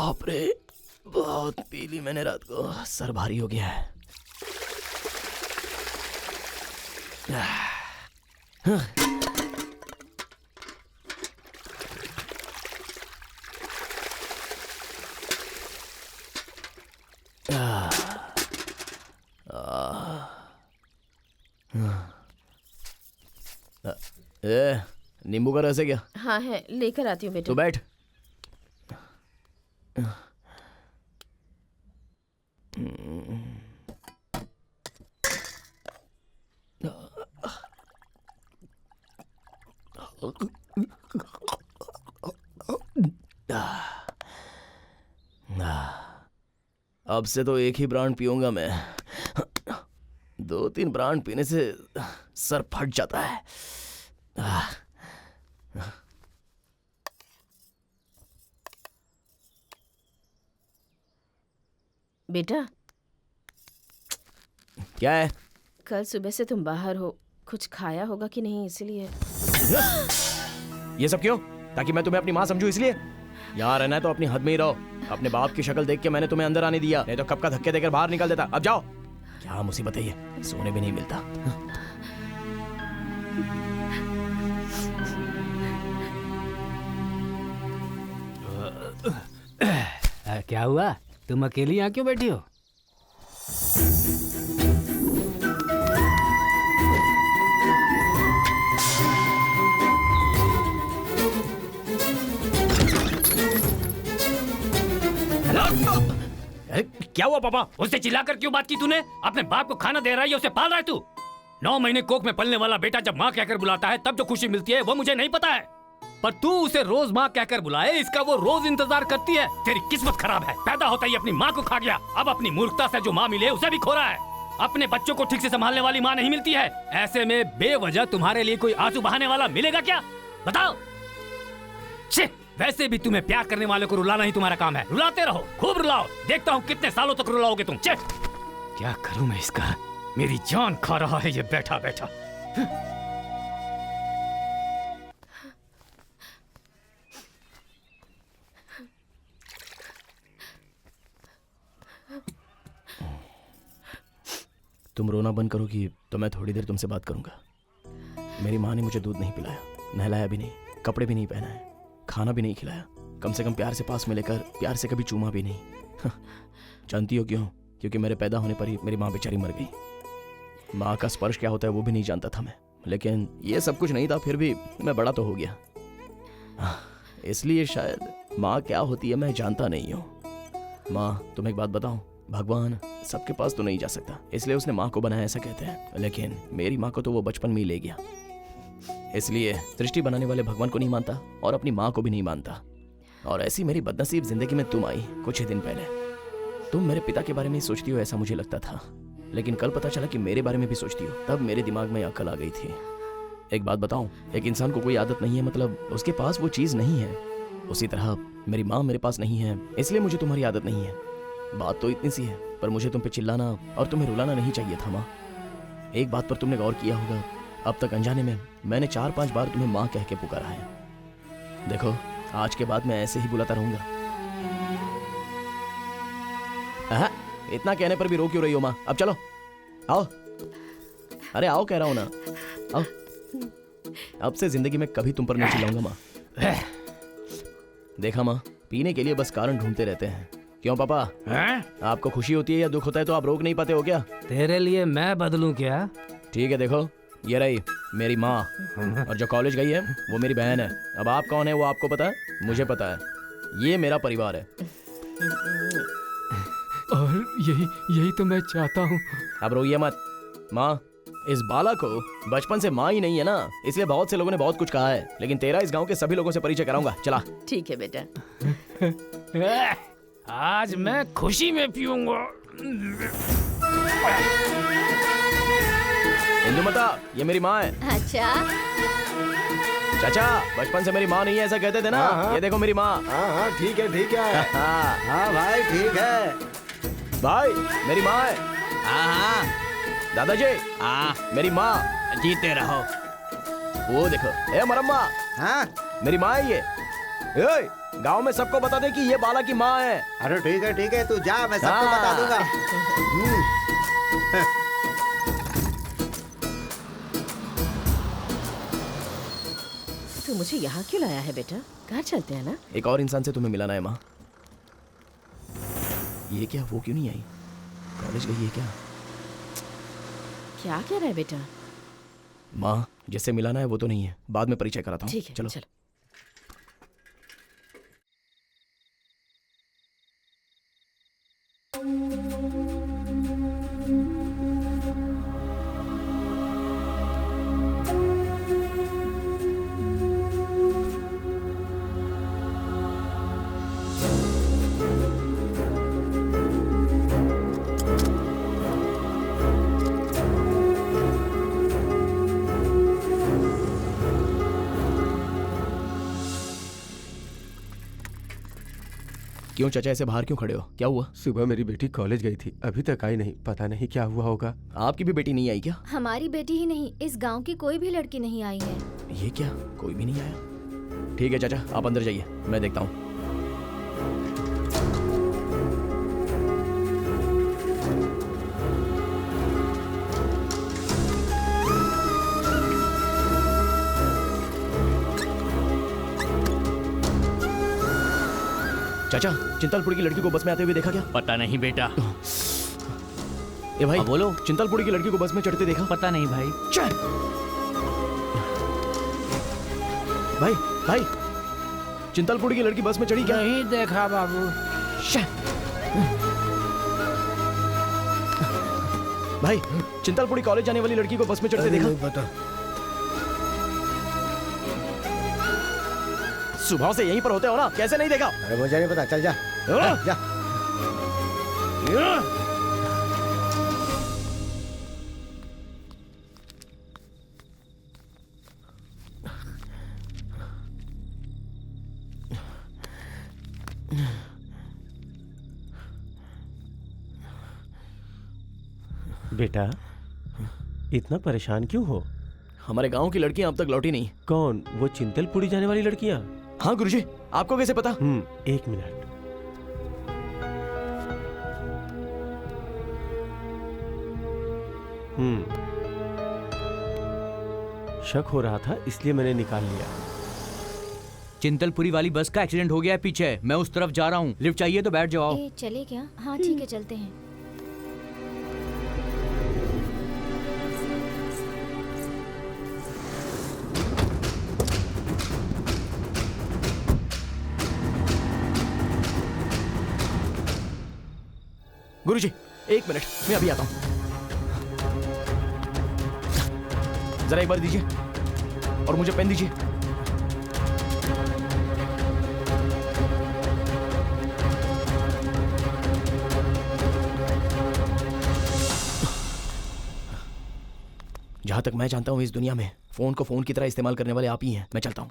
बाप रे, बहुत पी ली मैंने रात को, सर भारी हो गया है। नींबू का रस है क्या? हाँ है, लेकर आती हूँ बेटा। तो बैठ। अब से तो एक ही ब्रांड पीऊंगा मैं। 2-3 ब्रांड पीने से सर फट जाता है। बेटा क्या है? कल सुबह से तुम बाहर हो, कुछ खाया होगा कि नहीं, इसलिए। ये सब क्यों? ताकि मैं तुम्हें अपनी माँ समझूं इसलिए? यहाँ रहना है तो अपनी हद में ही रहो। अपने बाप की शक्ल देख के मैंने तुम्हें अंदर आने दिया, नहीं तो कब का धक्के देकर बाहर निकाल देता। अब जाओ। क्या मुसीबत है ये, सोने भी नहीं मिलता। क्या हुआ, तुम अकेली यहाँ क्यों बैठी हो? क्या हुआ पापा? उससे चिल्लाकर क्यों बात की तूने? अपने बाप को खाना दे रहा है, उसे पाल रहा है तू। 9 महीने कोख में पलने वाला बेटा जब माँ कहकर बुलाता है तब जो खुशी मिलती है वो मुझे नहीं पता है, पर तू उसे रोज माँ कहकर बुलाए, इसका वो रोज इंतजार करती है। तेरी किस्मत खराब है, पैदा होता ही अपनी माँ को खा गया, अब अपनी मूर्खता से जो माँ मिले उसे भी खो रहा है। अपने बच्चों को ठीक से संभालने वाली माँ नहीं मिलती है, ऐसे में बेवजह तुम्हारे लिए कोई आंसू बहाने वाला मिलेगा क्या? बताओ। वैसे भी तुम्हें प्यार करने वाले को रुलाना ही तुम्हारा काम है, रुलाते रहो, खूब रुलाओ, देखता हूँ कितने सालों तक रुलाओगे तुम। क्या करूं मैं इसका, मेरी जान खा रहा है ये बैठा बैठा। तुम रोना बंद करोगी तो मैं थोड़ी देर तुमसे बात करूंगा। मेरी माँ ने मुझे दूध नहीं पिलाया, नहलाया भी नहीं, कपड़े भी नहीं पहनाए, खाना भी नहीं खिलाया, कम से कम प्यार से पास में लेकर प्यार से कभी चूमा भी नहीं। जानती हो क्यों? क्योंकि मेरे पैदा होने पर ही मेरी माँ बेचारी मर गई। माँ का स्पर्श क्या होता है वो भी नहीं जानता था मैं, लेकिन ये सब कुछ नहीं था, फिर भी मैं बड़ा तो हो गया। इसलिए शायद माँ क्या होती है मैं जानता नहीं हूँ। माँ, तुम एक बात बताऊं, भगवान सबके पास तो नहीं जा सकता, इसलिए उसने माँ को बनाया ऐसा कहते हैं, लेकिन मेरी माँ को तो वो बचपन में ही ले गया। इसलिए सृष्टि बनाने वाले भगवान को नहीं मानता और अपनी माँ को भी नहीं मानता। और ऐसी मेरी बदनसीब जिंदगी में तुम आई कुछ ही दिन पहले। तुम मेरे पिता के बारे में ही सोचती हो ऐसा मुझे लगता था, लेकिन कल पता चला कि मेरे बारे में भी सोचती हो। तब मेरे दिमाग में अकल आ गई थी। एक बात बताऊं, एक इंसान को कोई आदत नहीं है मतलब उसके पास वो चीज नहीं है, उसी तरह मेरी माँ मेरे पास नहीं है, इसलिए मुझे तुम्हारी आदत नहीं है। बात तो इतनी सी है, पर मुझे तुम पे चिल्लाना और तुम्हें रुलाना नहीं चाहिए था माँ। एक बात पर तुमने गौर किया होगा, अब तक अनजाने में मैंने 4-5 बार तुम्हें माँ कह के पुकारा है। देखो, आज के बाद मैं ऐसे ही बुलाता रहूंगा। इतना कहने पर भी रो क्यों रही हो माँ? अब चलो, आओ। अरे आओ कह रहा हूं ना, आओ। अब से जिंदगी में कभी तुम पर नहीं चिल्लाऊंगा माँ। देखा माँ, पीने के लिए बस कारण ढूंढते रहते हैं। क्यों पापा, आपको खुशी होती है या दुख होता है तो आप रोक नहीं पाते हो क्या? तेरे लिए मैं बदलूं क्या? ठीक है, देखो ये रही मेरी माँ, और जो कॉलेज गई है वो मेरी बहन है। अब आप कौन है वो आपको पता है, मुझे पता है। ये मेरा परिवार है और यही तो मैं चाहता हूँ। अब रोइए मत माँ। इस बाला को बचपन से माँ ही नहीं है ना, इसलिए बहुत से लोगों ने बहुत कुछ कहा है, लेकिन तेरा इस गांव के सभी लोगों से परिचय कराऊंगा। चला। ठीक है बेटा। आज मैं खुशी में पीऊंगा। इंदुमता, ये मेरी माँ है। अच्छा चाचा, बचपन से मेरी माँ नहीं है ऐसा कहते थे ना। हाँ। ये देखो मेरी माँ। हाँ ठीक है ठीक है। हाँ भाई ठीक है। भाई मेरी माँ है। हाँ दादाजी, मेरी माँ। जीते रहो। वो देखो, ए मरम्मा, हाँ मेरी माँ है ये। गांव में सबको बता दे कि ये बाला की माँ है। अरे ठीक है, तू जा, मैं सबको हाँ। बता दूंगा। तू मुझे यहाँ क्यों लाया है बेटा? घर चलते हैं ना। एक और इंसान से तुम्हें मिलाना है माँ। ये क्या, वो क्यों नहीं आई? कॉलेज गई है क्या? क्या कह रहा है बेटा? माँ, जिससे मिलाना है वो तो नहीं है, बाद में परिचय कराता हूँ। ठीक है, चलो। चलो। क्यों चाचा ऐसे बाहर क्यों खड़े हो? क्या हुआ? सुबह मेरी बेटी कॉलेज गई थी, अभी तक आई नहीं, पता नहीं क्या हुआ होगा। आपकी भी बेटी नहीं आई क्या? हमारी बेटी ही नहीं, इस गांव की कोई भी लड़की नहीं आई है। ये क्या, कोई भी नहीं आया? ठीक है चाचा, आप अंदर जाइए, मैं देखता हूँ। चाचा, चिंतलपुरी की लड़की को बस में आते हुए देखा क्या? पता नहीं बेटा। ए भाई, हाँ, बोलो। चिंतलपुरी की लड़की को बस में चढ़ते देखा? पता नहीं भाई। चल भाई, भाई चिंतलपुरी की लड़की बस में चढ़ी क्या? नहीं देखा बाबू। भाई, चिंतलपुरी कॉलेज जाने वाली लड़की को बस में चढ़ते देखा? पता। सुबह से यहीं पर होते हो ना, कैसे नहीं देखा? अरे मुझे नहीं पता, चल जा। जा। बेटा, इतना परेशान क्यों हो? हमारे गांव की लड़कियां अब तक लौटी नहीं। कौन? वो चिंतलपुरी जाने वाली लड़कियां? हाँ गुरुजी, आपको कैसे पता? एक मिनट। शक हो रहा था, इसलिए मैंने निकाल लिया। चिंतलपुरी वाली बस का एक्सीडेंट हो गया है पीछे, मैं उस तरफ जा रहा हूँ। लिफ्ट चाहिए तो बैठ जाओ। ए, चले क्या? हाँ ठीक है, चलते हैं। गुरुजी, एक मिनट, मैं अभी आता हूँ। जरा एक बार दीजिए और मुझे पेन दीजिए। जहां तक मैं जानता हूं इस दुनिया में फोन को फोन की तरह इस्तेमाल करने वाले आप ही हैं। मैं चलता हूं।